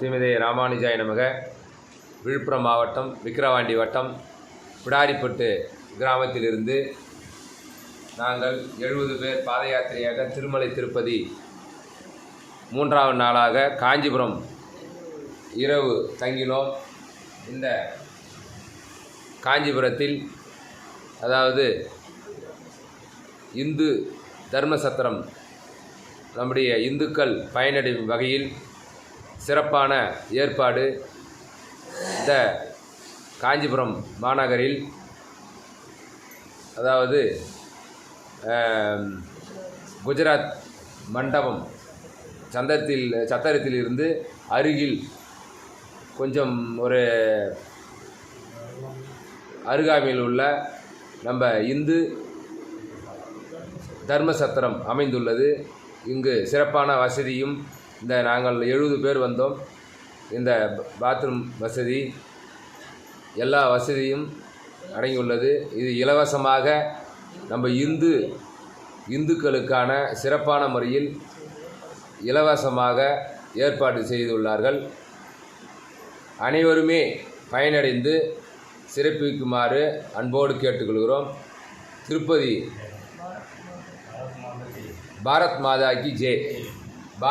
ஸ்ரீமதே ராமானுஜாய நமக. விழுப்புரம் மாவட்டம் விக்கிரவாண்டி வட்டம் பிடாரிப்பட்டு கிராமத்திலிருந்து நாங்கள் 70 பேர் பாத யாத்திரையாக திருமலை திருப்பதி 3வது நாளாக காஞ்சிபுரம் இரவு தங்கினோம். இந்த காஞ்சிபுரத்தில் அதாவது இந்து தர்மசத்திரம் நம்முடைய இந்துக்கள் பயனடையும் வகையில் சிறப்பான ஏற்பாடு இந்த காஞ்சிபுரம் மாநகரில், அதாவது குஜராத் மண்டபம் சத்திரத்தில் இருந்து அருகில் கொஞ்சம் ஒரு அருகாமையில் உள்ள நம்ம இந்து தர்மசத்திரம் அமைந்துள்ளது. இங்கு சிறப்பான வசதியும், இந்த நாங்கள் 70 பேர் வந்தோம். இந்த பாத்ரூம் வசதி எல்லா வசதியும் அடங்கியுள்ளது. இது இலவசமாக நம்ம இந்துக்களுக்கான சிறப்பான முறையில் இலவசமாக ஏற்பாடு செய்துள்ளார்கள். அனைவருமே பயனடைந்து சிறப்பிக்குமாறு அன்போடு கேட்டுக்கொள்கிறோம். திருப்பதி பாரத் மாதா கி ஜெய்.